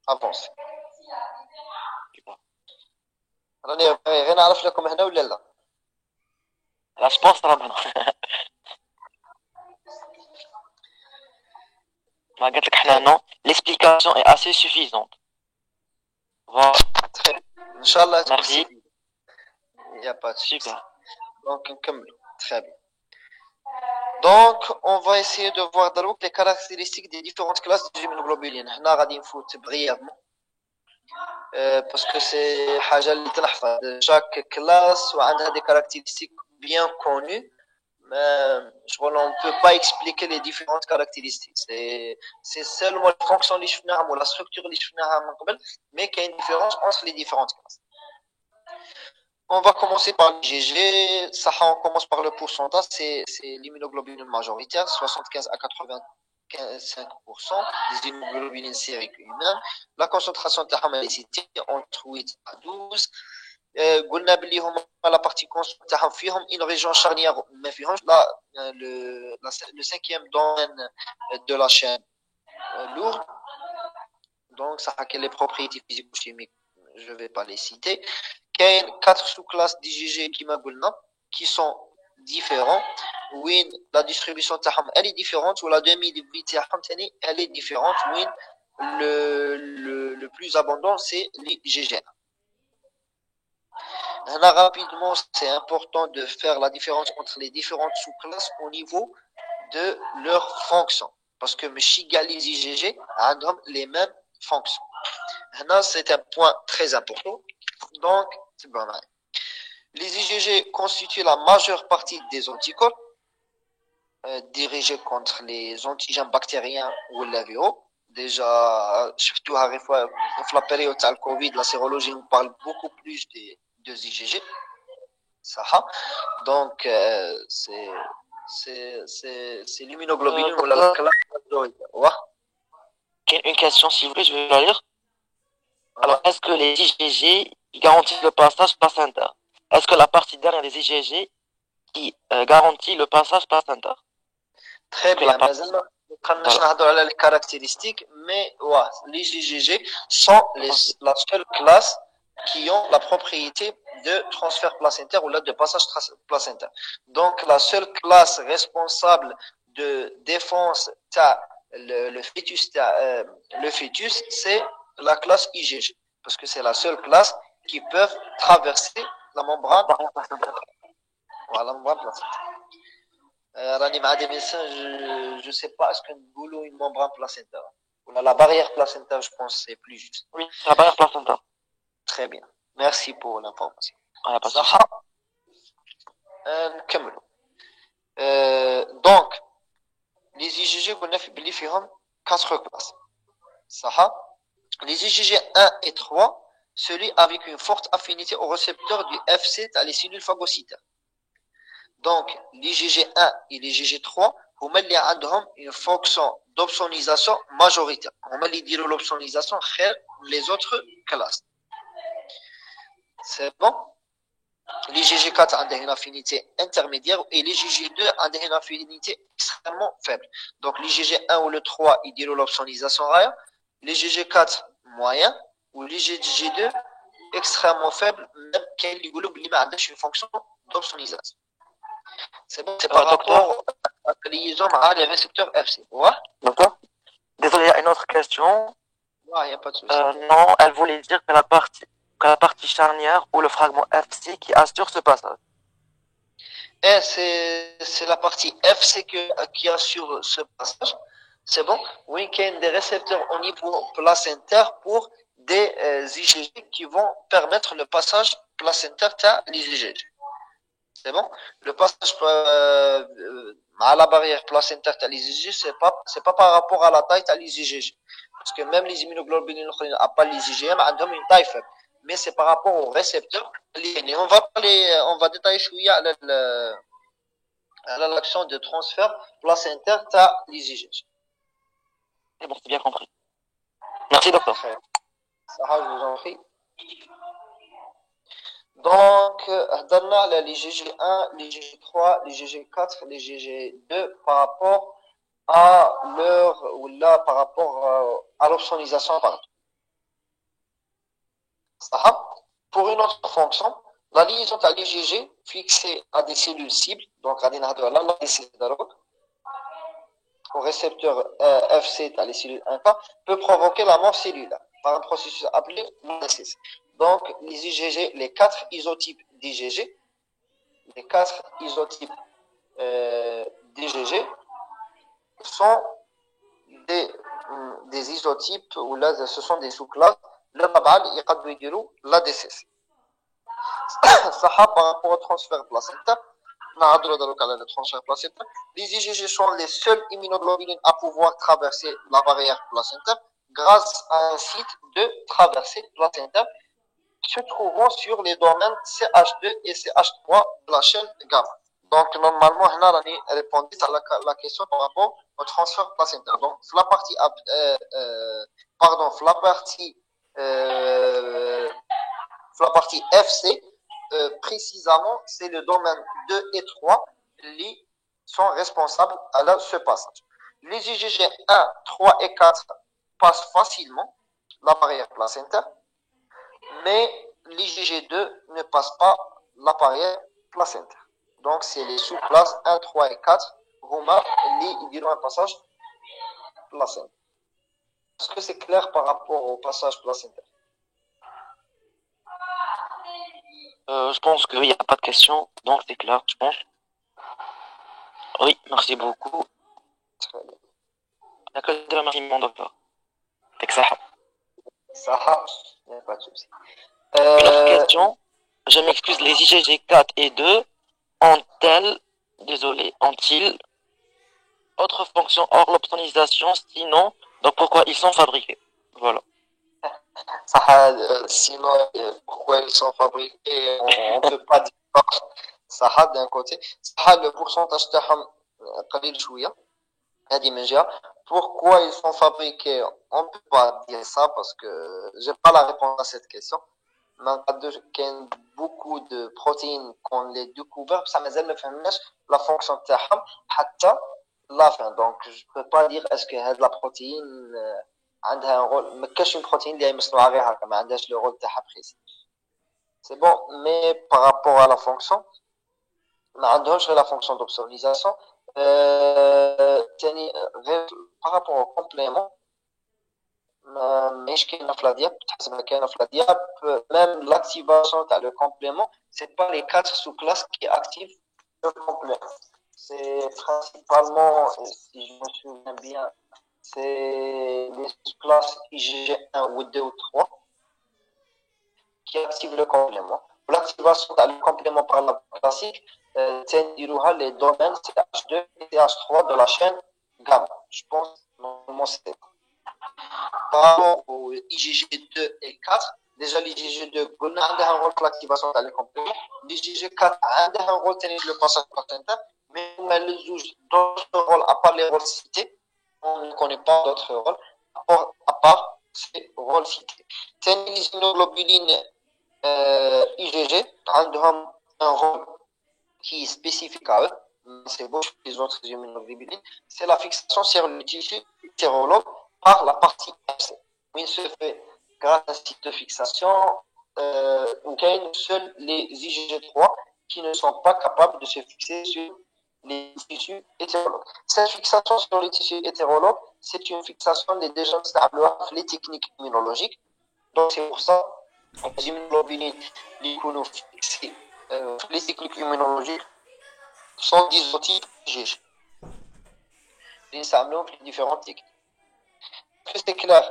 avancer. غير نعرف لكم هنا ولا لا؟ Là, je pense ربنا. ما قلت لك حنا non, l'explication est assez suffisante. Voilà. Très bien. Inch'Allah, Merci. Il n'y a pas de souci. Super. Donc, très bien. Donc, on va essayer de voir les caractéristiques des différentes classes d'immunoglobulines. On va نفوت brièvement. Parce que c'est حاجة اللي تنحفظ. Chaque classe a des caractéristiques bien connues. Mais on ne peut pas expliquer les différentes caractéristiques. C'est seulement la fonction ou la structure mais qu'il y a une différence entre les différentes classes. On va commencer par l'IgG. Ça, on commence par le pourcentage. C'est l'immunoglobulines majoritaire, 75 à 85% des immunoglobulines sériques humaines. La concentration de la citée entre 8 à 12. قلنا بلي هما la partie constante تاعهم فيهم une région charnière ما فيهمش le cinquième domaine de la chaîne lourde. Donc ça a les propriétés physico-chimiques, je vais pas les citer. كاين 4 sous-classes d'IgG كيما قلنا qui sont différents. وين la distribution تاعهم elle est différente ou la demi-vie تاعهم ثاني elle est différente. وين le plus abondant c'est l'IgG. Rapidement, c'est important de faire la différence entre les différentes sous-classes au niveau de leurs fonctions. Parce que les IgG ont les mêmes fonctions. C'est un point très important. Donc, c'est bon. Les IgG constituent la majeure partie des anticorps dirigés contre les antigènes bactériens ou les viraux. Déjà, surtout à la période de la Covid, la sérologie nous parle beaucoup plus des IgG. Ça, donc c'est l'immunoglobuline ou la classe majoritaire. Une question, si vous voulez, je vais la lire. Alors, est-ce que les IgG garantissent le passage placentaire? Est-ce que la partie dernière des IgG qui garantit le passage placentaire? Très bien. Les caractéristiques, mais les IgG sont la seule classe qui ont la propriété de transfert placentaire ou là de passage placentaire. Donc la seule classe responsable de défense le fœtus, c'est la classe IgG parce que c'est la seule classe qui peut traverser la membrane placentaire. Voilà, la membrane placentaire. Rani m'a des médecins, je sais pas est-ce qu'on boulot une membrane placentaire ou la barrière placentaire, je pense c'est plus juste. Oui, la barrière placentaire. Très bien. Merci pour l'information. Donc, les IgG, on a fait 4 classes. Les IgG 1 et 3, celui avec une forte affinité au récepteur du FC à les cellules phagocytaires. Donc, l'IgG 1 et l'IgG 3, vous mettez une fonction d'opsonisation majoritaire. On va lui dire l'opsonisation les autres classes. C'est bon? Les GG4 ont une affinité intermédiaire et les GG2 ont une affinité extrêmement faible. Donc les GG1 ou le 3, ils diront l'opsonisation rare. Les GG4 moyens ou les GG2 extrêmement faibles, même qu'ils disent une fonction d'opsonisation. C'est bon, c'est par rapport à la liaison à les récepteurs FC. Ouais? D'accord. Désolé, il y a une autre question. Ouais, il n'y a pas de souci. Non, elle voulait dire que la partie charnière ou le fragment FC qui assure ce passage. Et c'est la partie FC qui assure ce passage. C'est bon? Oui, qu'il y a des récepteurs au niveau placentaire pour des IgG qui vont permettre le passage placentaire à l'IgG. C'est bon? Le passage à la barrière placentaire à l'IgG, c'est pas par rapport à la taille à l'IgG. Parce que même les immunoglobulines n'ont pas l'IgM, ils ont une taille faible. Mais c'est par rapport aux récepteurs. On va détailler chouïa l'action de transfert placentaire à l'IgG. C'est bon, c'est bien compris. Merci, docteur. Ça, je vous en prie. Donc, dans les GG1, les GG3, les GG4, les GG2 par rapport à par rapport à l'opsonisation par ça. Pour une autre fonction, la liaison à l'IgG fixée à des cellules cibles, donc à des au récepteur FC à les cellules 1K, peut provoquer la mort cellulaire par un processus appelé l'ACC. Donc, les IgG, les 4 isotypes d'IgG, d'IgG sont des isotypes, ou là, ce sont des sous-classes, le babal, يقدروا يديروا l'ADCC. Ça par rapport au transfert placenta, le transfert placenta, les IgG sont les seules immunoglobulines à pouvoir traverser la barrière placentaire grâce à un site de traversée placentaire se trouvant sur les domaines CH2 et CH3 de la chaîne gamma. Donc, normalement, on a répondu à la question par rapport au transfert placentaire. Donc, la partie, la partie FC, précisément, c'est le domaine 2 et 3 qui sont responsables à ce passage. Les IgG 1, 3 et 4 passent facilement la barrière placentaire, mais l'IgG2 ne passe pas la barrière placentaire. Donc, c'est les sous-classes 1, 3 et 4, Romain, ils diront un passage placentaire. Est-ce que c'est clair par rapport au passage placentaire? Je pense qu'il n'y a pas de question, donc c'est clair, je pense. Oui, merci beaucoup. Très bien. Il n'y a que de remerciements, docteur. Avec ça. Ça, il n'y a pas de souci. Une autre question. Je m'excuse, les IgG 4 et 2 ont-ils autre fonction hors l'opsonisation, sinon, donc pourquoi ils sont fabriqués? Voilà. Sinon, pourquoi ils sont fabriqués, on ne peut pas dire ça d'un côté. Ça, le pourcentage قليل شوية. Pourquoi ils sont fabriqués, on ne peut pas dire ça parce que j'ai pas la réponse à cette question. Mais il y a beaucoup de protéines qu'on les découvert, ça مازال ما فهمناش la fonction تاعهم حتى la fin. Donc je peux pas dire est-ce que هاد la protéine عندها un rôle, ما كاش une protéine اللي مصنوعة غير هكا ما عندهاش le rôle تاعها précis. C'est bon, mais par rapport à la fonction, ما عندهمش غير la fonction d'opsonisation. Par rapport au complément, مش كاينه في الادياب تحسبها كاينه في الادياب même l'activation تاع le complément c'est pas les 4 sous-classes qui activent le complément, c'est principalement, si je me souviens bien, c'est les sous-classes IgG1 ou 2 ou 3 qui activent le complément. L'activation تاع le complément par la classique تنديروها les domaines CH2 et CH3 de la chaîne gamma. Je pense normalement c'est par rapport aux IgG2 et 4, déjà l'IgG2 a un rôle pour l'activation de complément, l'IgG4 a un rôle pour le passage placentaire, mais on a les d'autres rôles à part les rôles cités, on ne connaît pas d'autres rôles à part ces rôles cités. Les immunoglobulines IgG ont un rôle qui est spécifique à eux, c'est beau que les autres immunoglobulines, c'est la fixation sur le tissu hétérologue par la partie FC. Il se fait grâce à cette fixation, seuls les IgG3 qui ne sont pas capables de se fixer sur les tissus hétérologues. Cette fixation sur les tissus hétérologues, c'est une fixation des déjà stables les techniques immunologiques. Donc c'est pour ça que les immunoglobulines, les techniques immunologiques sont d'isotypes IgG. Les différentes techniques. Est-ce que c'est clair?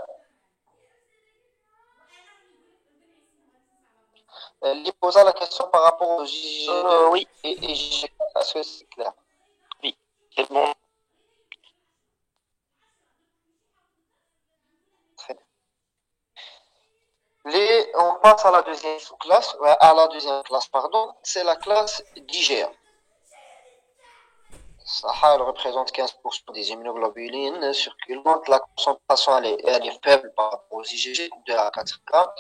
Il posa la question par rapport aux IgG2 Oui, et IgG4. Est-ce que c'est clair? oui, c'est bon. Très bien. On passe à la deuxième classe, pardon, c'est la classe d'IgA. Ça représente 15% des immunoglobulines circulantes. La concentration elle est faible par rapport aux IgG, 2 à 4 grammes.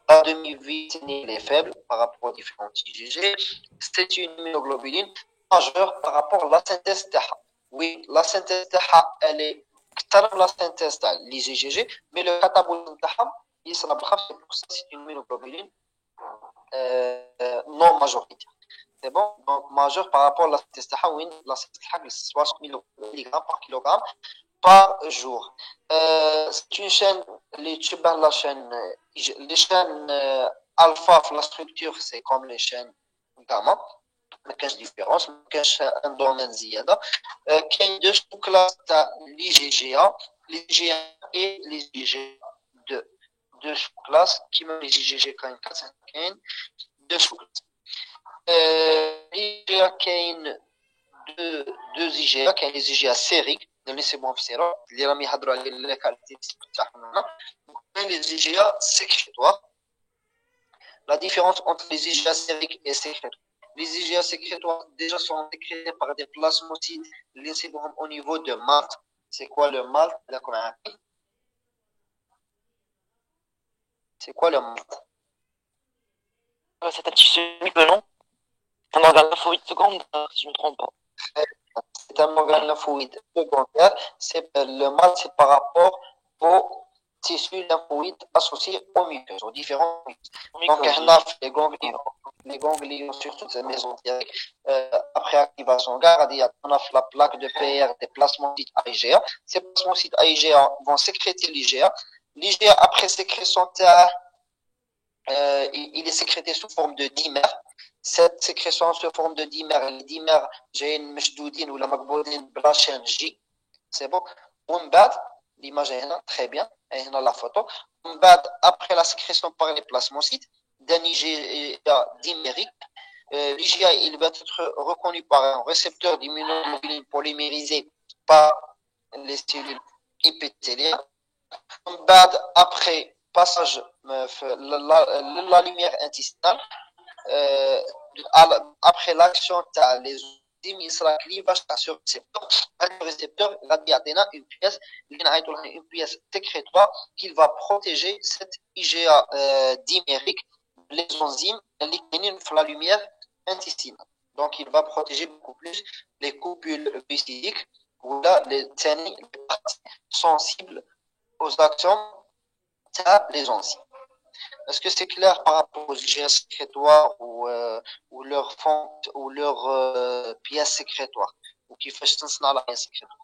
La demi-vie est faible par rapport aux différents IgG. C'est une immunoglobuline majeure par rapport à la synthèse TAHA. Oui, la synthèse TAHA, elle est la synthèse les IgG, mais le catabolisme TAHA, c'est pour ça c'est une immunoglobuline non majoritaire. C'est bon, donc majeur par rapport à la synthèse TAHA, oui, la synthèse TAHA, c'est 60 mg par kilogramme par jour. C'est une chaîne, les chaînes alpha, la structure, c'est comme les chaînes gamma. ما كاش ديفيرونس ما كاش ان دومين زياده كاين دو سو كلاس تاع لي جي جي ا لي جي ا اي لي جي جي 2 دو سو كلاس كيما لي جي جي جي كاين 4 كاين دو سو كلاس لي جي ا كاين دو زي جي ا كاين لي زي جي ا سيريك اللي سي بون في سيرو اللي راهم يهضروا على لي كاركتيرستيك تاعهم هنا كاين لي زي جي ا سيكريتوار la différence entre les IgA sériques et sécrétoires. Les IgA sécrétoires déjà sont sécrétés par des plasmocytes lymphocytes au niveau de Malte. C'est quoi le Malte? C'est quoi le Malte? C'est un tissu muqueux, non? Un organe lymphoïde secondaire, si je ne me trompe pas. C'est un organe lymphoïde secondaire. Le Malte, c'est par rapport au tissu lymphoïde associé aux muqueuses, aux différents muqueuses. Donc, on a les ganglions sur toute la maison directe, après activation gardienne, on a la plaque de PR des plasmocytes IgA. Ces plasmocytes IgA vont sécréter l'IgA. L'IgA, après sécrétion, il est sécrété sous forme de dimère. Cette sécrétion sous forme de dimère, les dimères, j'ai une meshdoudine ou la makboudine bla chaîne J. C'est bon. On bat, l'image est là, très bien. Et on a la photo. On bat après la sécrétion par les plasmocytes d'un IgA dimérique. L'IgA, il va être reconnu par un récepteur d'immunoglobuline polymérisé par les cellules épithéliales. On bat après passage la lumière intestinale après l'action les enzymes il sera clivage sur le récepteur radiatena une pièce sécrétoire qui va protéger cette IgA dimérique les enzymes éliminent la lumière intestinale donc il va protéger beaucoup plus les copules bustiques ou là les parties sensibles aux actions les enzymes. Est-ce que c'est clair par rapport aux IgA sécrétoires ou leur fonte ou leur pièce sécrétoire ou qui fait تصنع la pièce sécrétoire?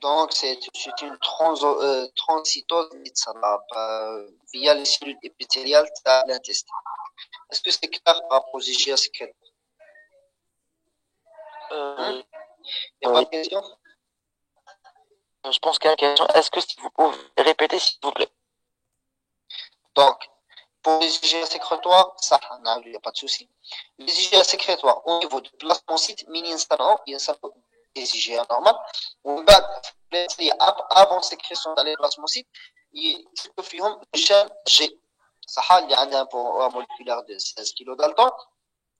Donc c'est une transcytose via les cellules épithéliales de l'intestin. Est-ce que c'est clair par rapport aux IgA sécrétoires? Il n'y a pas de question? Je pense qu'il y a une question. Est-ce que si vous pouvez répéter, s'il vous plaît? Donc, pour les IgA sécrétoires, ça, il n'y a pas de souci. Les IgA sécrétoires, au niveau du plasmocyte, il y a des IgA normales, avant sécrétion dans les plasmocytes, il y a une chaîne G. صح اللي عندها un poids moléculaire de 16 kg Dalton.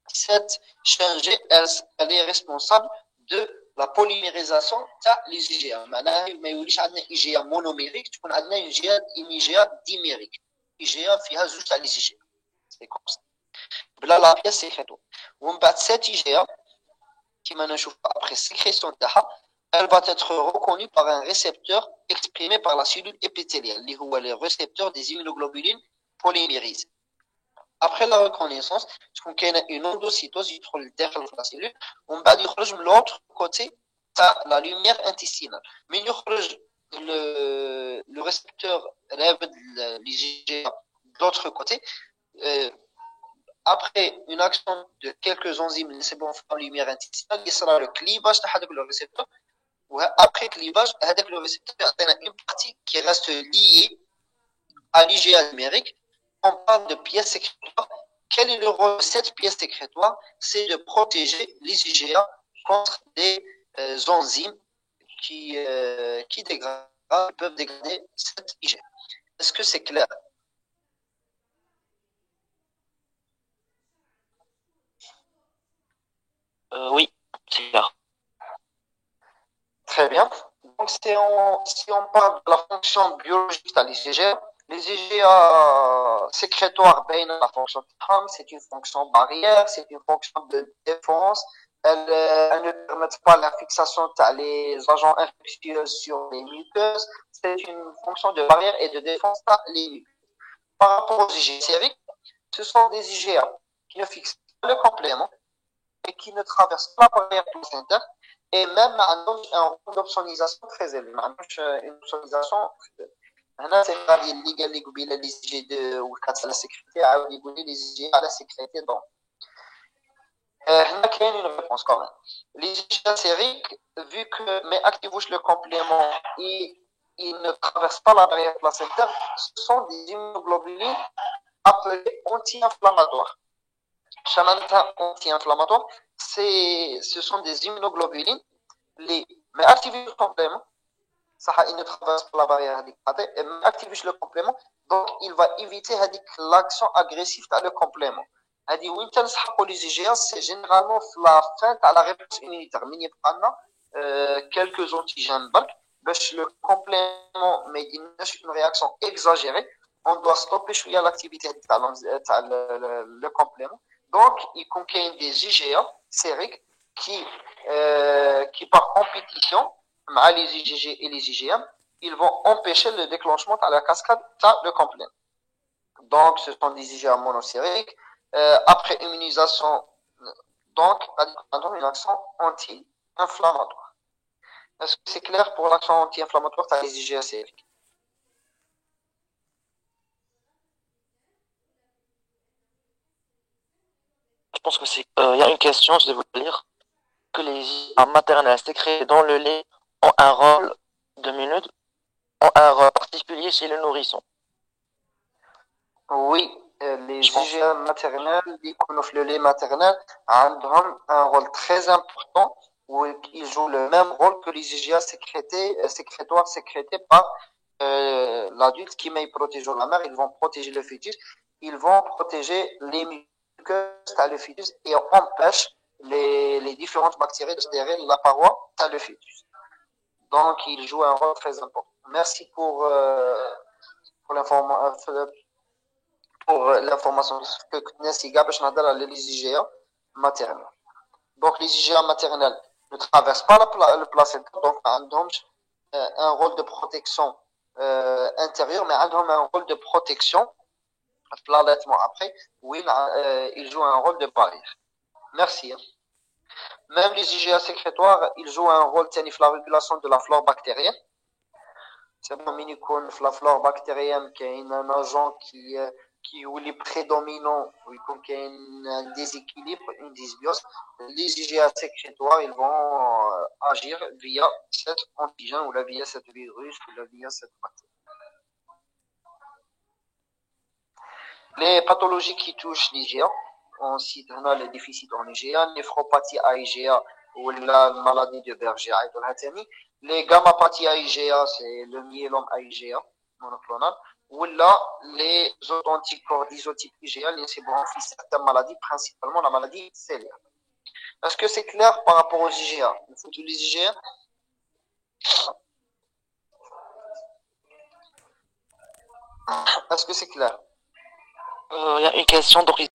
Cette chaîne G, elle est responsable de la polymérisation de les IgA. معناها ما يوليش عندنا IgA مونوميريك تكون عندنا IgA ديميريك. IgA فيها زوج تاع لي IgA. سي كوم سا. بلا لا بياس سيكريتو. ومن بعد cette IgA كيما نشوف après sécrétion تاعها elle va être reconnue par un récepteur exprimé par la cellule épithéliale اللي هو le récepteur des immunoglobulines polymérisées. Après la reconnaissance, تكون كاينه une endocytose يدخل داخل في la cellule ومن بعد يخرج من l'autre côté تاع la lumière intestinale. من يخرج le récepteur رافد les IgA de l'autre côté après une action de quelques enzymes اللي يسببوا في la lumière intestinale يصرى le clivage تاع هذاك le récepteur. Après clivage, avec le récepteur, il y a une partie qui reste liée à l'IgA numérique. On parle de pièce sécrétoire. Quel est le rôle de cette pièce sécrétoire? C'est de protéger les IgA contre des enzymes qui peuvent dégrader cette IgA. Est-ce que c'est clair? Oui, c'est clair. Très bien. Donc, si on parle de la fonction biologique de l'IgA, les IgA sécrétoires, la fonction c'est une fonction barrière, c'est une fonction de défense. Elles ne permettent pas la fixation des agents infectieux sur les muqueuses. C'est une fonction de barrière et de défense dans les muqueuses. Par rapport aux IgA sériques, ce sont des IgA qui ne fixent pas le complément et qui ne traversent pas la barrière placentaire. Et même un rôle d'opsonisation très élevé. Une opsonisation هنا سي غادي اللي قال لي قبيله لي جي دو وكات على سيكريتي عاود يقول لي جي على سيكريتي دونك هنا كاين une réponse quand même. Les IgA sériques, vu que mais activouche le complément et ils ne traversent pas la barrière placentaire, ce sont des immunoglobulines appelées anti-inflammatoires. Chamanata anti-inflammatoire, ce sont des immunoglobulines, mais activent le complément, ça il ne traverse pas la barrière, mais active le complément, donc il va éviter l'action agressive dans le complément. Les IgA, c'est généralement la fin de la réponse immunitaire. Mais il y a quelques antigènes, le complément, mais il y a une réaction exagérée, on doit stopper l'activité le complément. Donc, il contient des IgA sériques qui par compétition, les IgG et les IgM, ils vont empêcher le déclenchement à la cascade de complément. Donc, ce sont des IgA monosériques. Après immunisation, donc, une action anti-inflammatoire. Est-ce que c'est clair pour l'action anti-inflammatoire dans les IgA sériques? Je pense que c'est. Il y a une question, je vais vous lire. Que les IgA maternelles sécrétées dans le lait ont un rôle, 2 minutes, ont un rôle particulier chez le nourrisson. Oui, les IgA maternelles, le lait maternel, ont un rôle très important où ils jouent le même rôle que les IgA sécrétoires sécrétés par l'adulte qui met protéger la mère. Ils vont protéger le fœtus, ils vont protéger les muqueuses à le fœtus et empêchent les différentes bactéries de stérir la paroi à le fœtus. Donc, ils jouent un rôle très important. Merci pour l'information. Pour l'information que Nessiga باش نهضر على les IgA maternelles. Donc les IgA maternelles ne traversent pas le placenta, donc عندهمش un rôle de protection intérieure, mais عندهم un rôle de protection l'allaitement après, oui, ils jouent un rôle de barrière. Merci. Même les IgA sécrétoires, ils jouent un rôle dans la régulation de la flore bactérienne. C'est bon, la flore bactérienne qui est un agent qui est prédominant, qui a un déséquilibre, une dysbiose, les IgA sécrétoires, ils vont agir via cet antigène ou via cet virus ou via cette bactérie. Les pathologies qui touchent l'IgA, on cite les déficits en IgA, néphropathie à IgA ou la maladie de Berger, les gamma-pathies à IgA, c'est le myélome à IgA monoclonal, ou là, les auto-anticorps d'isotype IgA, l'incibrant certaines maladies, principalement la maladie cœliaque. Est-ce que c'est clair par rapport aux IgA? Il faut tous les IgA. Est-ce que c'est clair? Il y a une question d'origine